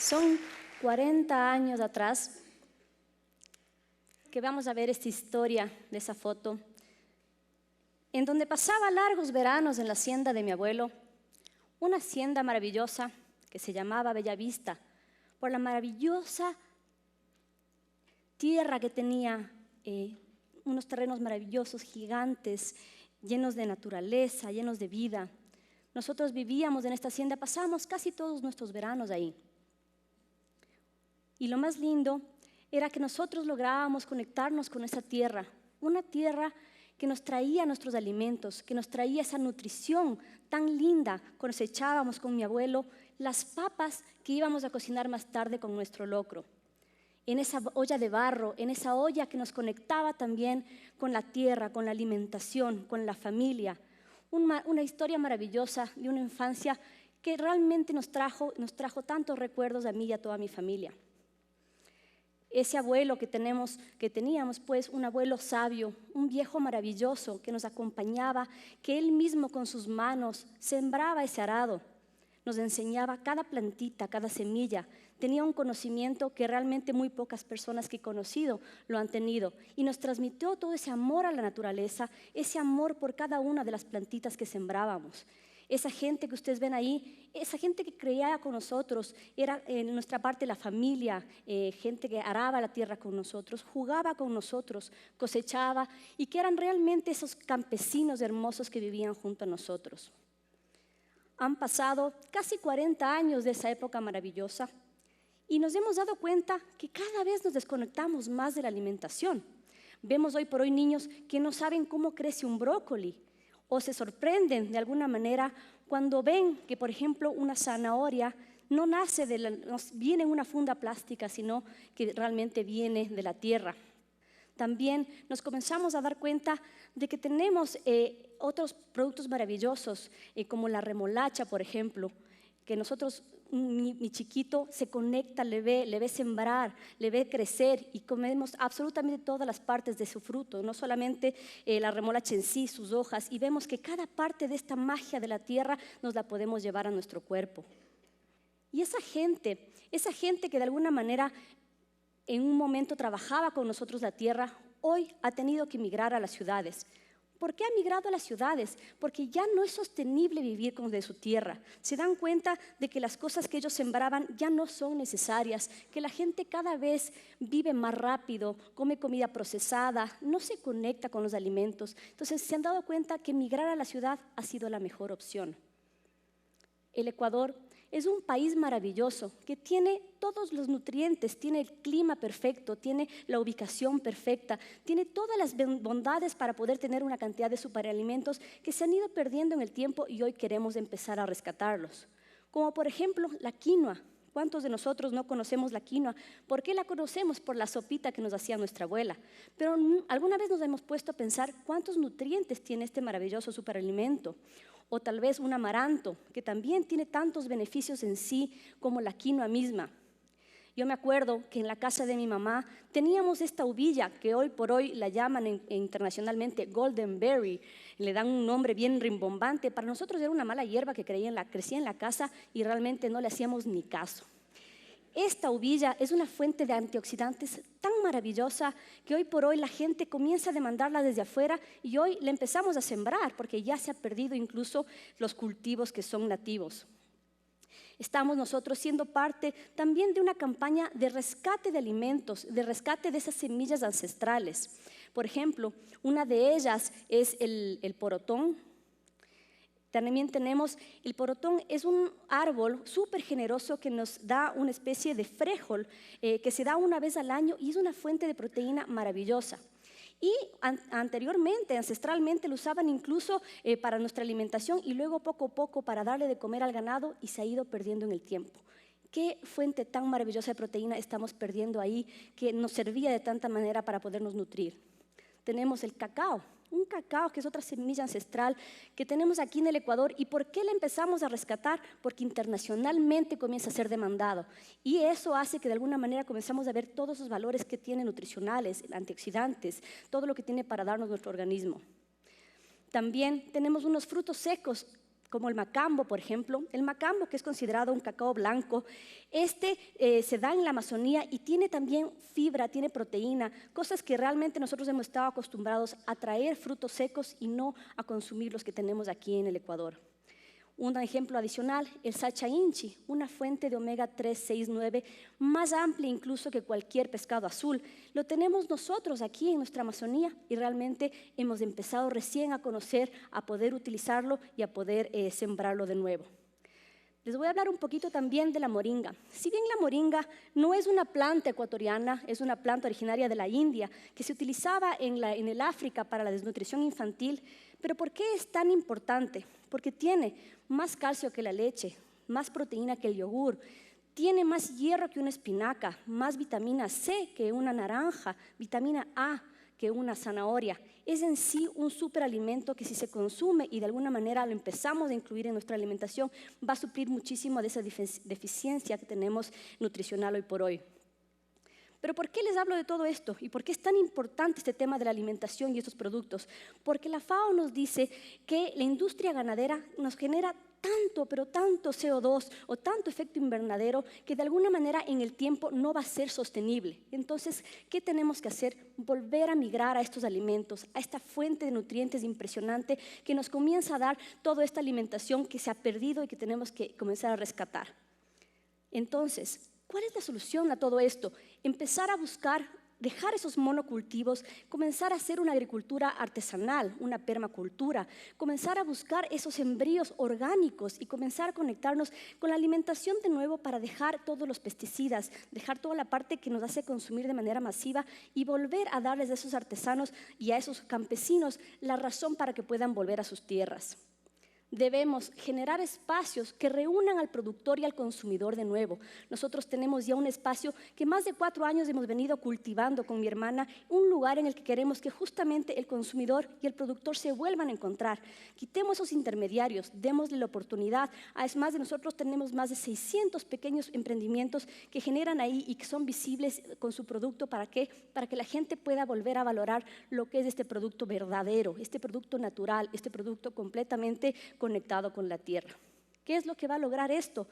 Son 40 años atrás que vamos a ver esta historia de esa foto, en donde pasaba largos veranos en la hacienda de mi abuelo, una hacienda maravillosa que se llamaba Bellavista, por la maravillosa tierra que tenía, unos terrenos maravillosos, gigantes, llenos de naturaleza, llenos de vida. Nosotros vivíamos en esta hacienda, pasábamos casi todos nuestros veranos ahí. Y lo más lindo era que nosotros lográbamos conectarnos con esa tierra, una tierra que nos traía nuestros alimentos, que nos traía esa nutrición tan linda. Cosechábamos con mi abuelo las papas que íbamos a cocinar más tarde con nuestro locro. En esa olla de barro, en esa olla que nos conectaba también con la tierra, con la alimentación, con la familia. Una historia maravillosa de una infancia que realmente nos trajo tantos recuerdos a mí y a toda mi familia. Ese abuelo que teníamos, pues, un abuelo sabio, un viejo maravilloso que nos acompañaba, que él mismo con sus manos sembraba ese arado, nos enseñaba cada plantita, cada semilla. Tenía un conocimiento que realmente muy pocas personas que he conocido lo han tenido, y nos transmitió todo ese amor a la naturaleza, ese amor por cada una de las plantitas que sembrábamos. Esa gente que ustedes ven ahí, esa gente que creía con nosotros, era en nuestra parte la familia, gente que araba la tierra con nosotros, jugaba con nosotros, cosechaba, y que eran realmente esos campesinos hermosos que vivían junto a nosotros. Han pasado casi 40 años de esa época maravillosa y nos hemos dado cuenta que cada vez nos desconectamos más de la alimentación. Vemos hoy por hoy niños que no saben cómo crece un brócoli, o se sorprenden de alguna manera cuando ven que, por ejemplo, una zanahoria no viene en una funda plástica, sino que realmente viene de la tierra. También nos comenzamos a dar cuenta de que tenemos otros productos maravillosos, como la remolacha, por ejemplo, que nosotros, mi chiquito se conecta, le ve sembrar, le ve crecer, y comemos absolutamente todas las partes de su fruto, no solamente la remolacha en sí, sus hojas, y vemos que cada parte de esta magia de la tierra nos la podemos llevar a nuestro cuerpo. Y esa gente que de alguna manera en un momento trabajaba con nosotros la tierra, hoy ha tenido que migrar a las ciudades. ¿Por qué ha migrado a las ciudades? Porque ya no es sostenible vivir de su tierra. Se dan cuenta de que las cosas que ellos sembraban ya no son necesarias, que la gente cada vez vive más rápido, come comida procesada, no se conecta con los alimentos. Entonces se han dado cuenta que migrar a la ciudad ha sido la mejor opción. El Ecuador es un país maravilloso que tiene todos los nutrientes, tiene el clima perfecto, tiene la ubicación perfecta, tiene todas las bondades para poder tener una cantidad de superalimentos que se han ido perdiendo en el tiempo y hoy queremos empezar a rescatarlos. Como por ejemplo la quinoa. ¿Cuántos de nosotros no conocemos la quinoa? ¿Por qué la conocemos? Por la sopita que nos hacía nuestra abuela. Pero alguna vez nos hemos puesto a pensar cuántos nutrientes tiene este maravilloso superalimento. O tal vez un amaranto, que también tiene tantos beneficios en sí como la quinoa misma. Yo me acuerdo que en la casa de mi mamá teníamos esta uvilla que hoy por hoy la llaman internacionalmente golden berry, le dan un nombre bien rimbombante. Para nosotros era una mala hierba que crecía en la casa y realmente no le hacíamos ni caso. Esta uvilla es una fuente de antioxidantes tan maravillosa que hoy por hoy la gente comienza a demandarla desde afuera, y hoy la empezamos a sembrar porque ya se ha perdido incluso los cultivos que son nativos. Estamos nosotros siendo parte también de una campaña de rescate de alimentos, de rescate de esas semillas ancestrales. Por ejemplo, una de ellas es el porotón. También tenemos el porotón, es un árbol súper generoso que nos da una especie de frijol que se da una vez al año y es una fuente de proteína maravillosa. Y anteriormente, ancestralmente, lo usaban incluso para nuestra alimentación y luego poco a poco para darle de comer al ganado, y se ha ido perdiendo en el tiempo. ¿Qué fuente tan maravillosa de proteína estamos perdiendo ahí que nos servía de tanta manera para podernos nutrir? Tenemos el cacao. Un cacao que es otra semilla ancestral que tenemos aquí en el Ecuador. ¿Y por qué la empezamos a rescatar? Porque internacionalmente comienza a ser demandado. Y eso hace que de alguna manera comenzamos a ver todos los valores que tiene nutricionales, antioxidantes, todo lo que tiene para darnos nuestro organismo. También tenemos unos frutos secos como el macambo, por ejemplo. El macambo, que es considerado un cacao blanco, se da en la Amazonía y tiene también fibra, tiene proteína, cosas que realmente nosotros hemos estado acostumbrados a traer frutos secos y no a consumir los que tenemos aquí en el Ecuador. Un ejemplo adicional, el sacha inchi, una fuente de omega 3, 6, 9, más amplia incluso que cualquier pescado azul. Lo tenemos nosotros aquí en nuestra Amazonía y realmente hemos empezado recién a conocer, a poder utilizarlo y a poder sembrarlo de nuevo. Les voy a hablar un poquito también de la moringa. Si bien la moringa no es una planta ecuatoriana, es una planta originaria de la India, que se utilizaba en el África para la desnutrición infantil, pero ¿por qué es tan importante? Porque tiene más calcio que la leche, más proteína que el yogur, tiene más hierro que una espinaca, más vitamina C que una naranja, vitamina A que una zanahoria. Es en sí un superalimento que si se consume y de alguna manera lo empezamos a incluir en nuestra alimentación, va a suplir muchísimo de esa deficiencia que tenemos nutricional hoy por hoy. Pero ¿por qué les hablo de todo esto? ¿Y por qué es tan importante este tema de la alimentación y estos productos? Porque la FAO nos dice que la industria ganadera nos genera tanto, pero tanto CO2 o tanto efecto invernadero que de alguna manera en el tiempo no va a ser sostenible. Entonces, ¿qué tenemos que hacer? Volver a migrar a estos alimentos, a esta fuente de nutrientes impresionante que nos comienza a dar toda esta alimentación que se ha perdido y que tenemos que comenzar a rescatar. Entonces, ¿cuál es la solución a todo esto? Empezar a buscar, dejar esos monocultivos, comenzar a hacer una agricultura artesanal, una permacultura, comenzar a buscar esos embrios orgánicos y comenzar a conectarnos con la alimentación de nuevo para dejar todos los pesticidas, dejar toda la parte que nos hace consumir de manera masiva y volver a darles a esos artesanos y a esos campesinos la razón para que puedan volver a sus tierras. Debemos generar espacios que reúnan al productor y al consumidor de nuevo. Nosotros tenemos ya un espacio que más de 4 años hemos venido cultivando con mi hermana, un lugar en el que queremos que justamente el consumidor y el productor se vuelvan a encontrar. Quitemos esos intermediarios, démosle la oportunidad. Además de nosotros tenemos más de 600 pequeños emprendimientos que generan ahí y que son visibles con su producto. ¿Para qué? Para que la gente pueda volver a valorar lo que es este producto verdadero, este producto natural, este producto completamente conectado con la tierra. ¿Qué es lo que va a lograr esto?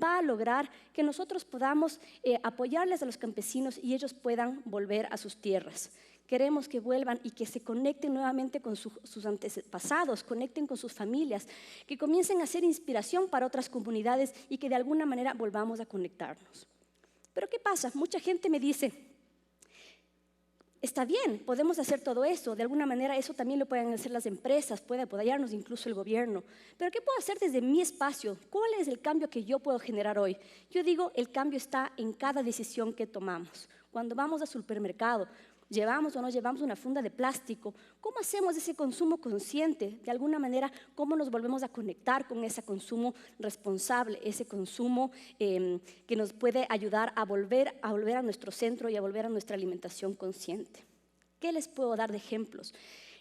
Va a lograr que nosotros podamos apoyarles a los campesinos y ellos puedan volver a sus tierras. Queremos que vuelvan y que se conecten nuevamente con sus antepasados, conecten con sus familias, que comiencen a ser inspiración para otras comunidades y que de alguna manera volvamos a conectarnos. Pero ¿qué pasa? Mucha gente me dice, está bien, podemos hacer todo eso, de alguna manera eso también lo pueden hacer las empresas, puede apoyarnos incluso el gobierno, pero ¿qué puedo hacer desde mi espacio? ¿Cuál es el cambio que yo puedo generar hoy? Yo digo, el cambio está en cada decisión que tomamos. Cuando vamos al supermercado, llevamos o no llevamos una funda de plástico, ¿cómo hacemos ese consumo consciente? De alguna manera, ¿cómo nos volvemos a conectar con ese consumo responsable, ese consumo que nos puede ayudar a volver a nuestro centro y a volver a nuestra alimentación consciente? ¿Qué les puedo dar de ejemplos?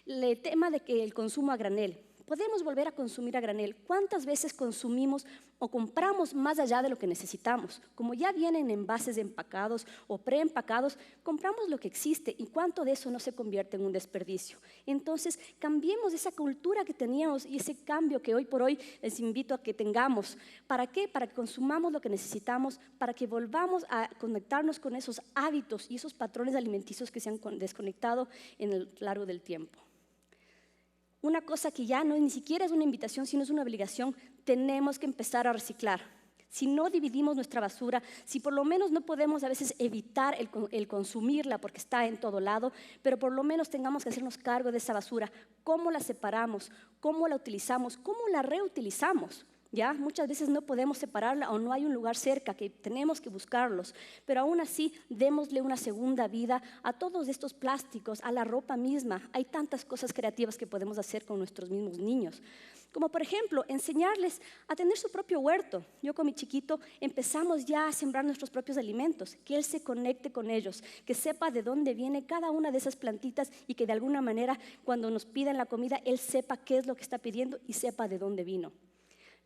El tema de que el consumo a granel. Podemos volver a consumir a granel. ¿Cuántas veces consumimos o compramos más allá de lo que necesitamos? Como ya vienen envases empacados o preempacados, compramos lo que existe y cuánto de eso no se convierte en un desperdicio. Entonces, cambiemos esa cultura que teníamos y ese cambio que hoy por hoy les invito a que tengamos. ¿Para qué? Para que consumamos lo que necesitamos, para que volvamos a conectarnos con esos hábitos y esos patrones alimenticios que se han desconectado en el largo del tiempo. Una cosa que ya no ni siquiera es una invitación, sino es una obligación, tenemos que empezar a reciclar. Si no dividimos nuestra basura, si por lo menos no podemos a veces evitar el consumirla porque está en todo lado, pero por lo menos tengamos que hacernos cargo de esa basura. ¿Cómo la separamos? ¿Cómo la utilizamos? ¿Cómo la reutilizamos? ¿Ya? Muchas veces no podemos separarla o no hay un lugar cerca, que tenemos que buscarlos, pero aún así démosle una segunda vida a todos estos plásticos, a la ropa misma. Hay tantas cosas creativas que podemos hacer con nuestros mismos niños, como por ejemplo enseñarles a tener su propio huerto. Yo con mi chiquito empezamos ya a sembrar nuestros propios alimentos, que él se conecte con ellos, que sepa de dónde viene cada una de esas plantitas y que de alguna manera cuando nos pidan la comida él sepa qué es lo que está pidiendo y sepa de dónde vino.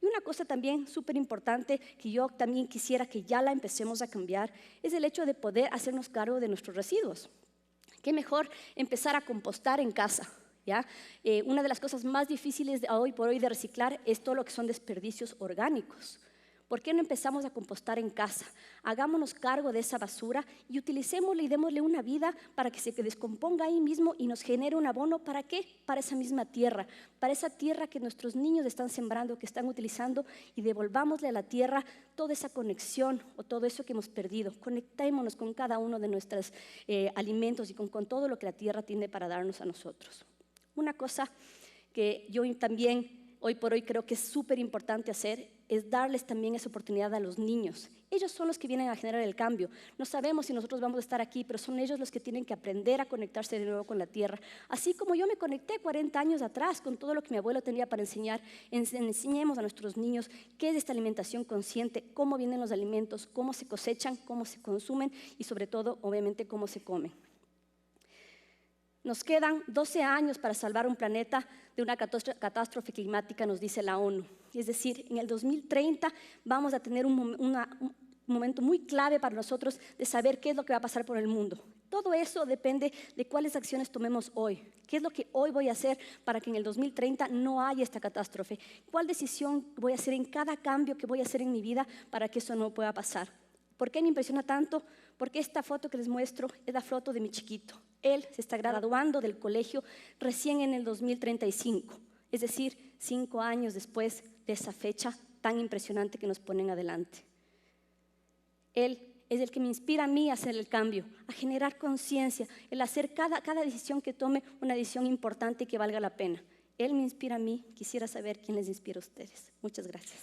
Y una cosa también súper importante que yo también quisiera que ya la empecemos a cambiar es el hecho de poder hacernos cargo de nuestros residuos. Qué mejor empezar a compostar en casa. ¿ya? Una de las cosas más difíciles hoy por hoy de reciclar es todo lo que son desperdicios orgánicos. ¿Por qué no empezamos a compostar en casa? Hagámonos cargo de esa basura y utilicémosla y démosle una vida para que se descomponga ahí mismo y nos genere un abono. ¿Para qué? Para esa misma tierra, para esa tierra que nuestros niños están sembrando, que están utilizando, y devolvámosle a la tierra toda esa conexión o todo eso que hemos perdido. Conectémonos con cada uno de nuestros alimentos y con todo lo que la tierra tiene para darnos a nosotros. Una cosa que yo también hoy por hoy creo que es súper importante hacer es darles también esa oportunidad a los niños. Ellos son los que vienen a generar el cambio. No sabemos si nosotros vamos a estar aquí, pero son ellos los que tienen que aprender a conectarse de nuevo con la tierra. Así como yo me conecté 40 años atrás con todo lo que mi abuelo tenía para enseñar, enseñemos a nuestros niños qué es esta alimentación consciente, cómo vienen los alimentos, cómo se cosechan, cómo se consumen y sobre todo, obviamente, cómo se comen. Nos quedan 12 años para salvar un planeta de una catástrofe climática, nos dice la ONU. Es decir, en el 2030 vamos a tener un momento muy clave para nosotros de saber qué es lo que va a pasar por el mundo. Todo eso depende de cuáles acciones tomemos hoy. ¿Qué es lo que hoy voy a hacer para que en el 2030 no haya esta catástrofe? ¿Cuál decisión voy a hacer en cada cambio que voy a hacer en mi vida para que eso no pueda pasar? ¿Por qué me impresiona tanto? Porque esta foto que les muestro es la foto de mi chiquito. Él se está graduando del colegio recién en el 2035, es decir, 5 años después de esa fecha tan impresionante que nos ponen adelante. Él es el que me inspira a mí a hacer el cambio, a generar conciencia, el hacer cada decisión que tome una decisión importante y que valga la pena. Él me inspira a mí, quisiera saber quién les inspira a ustedes. Muchas gracias.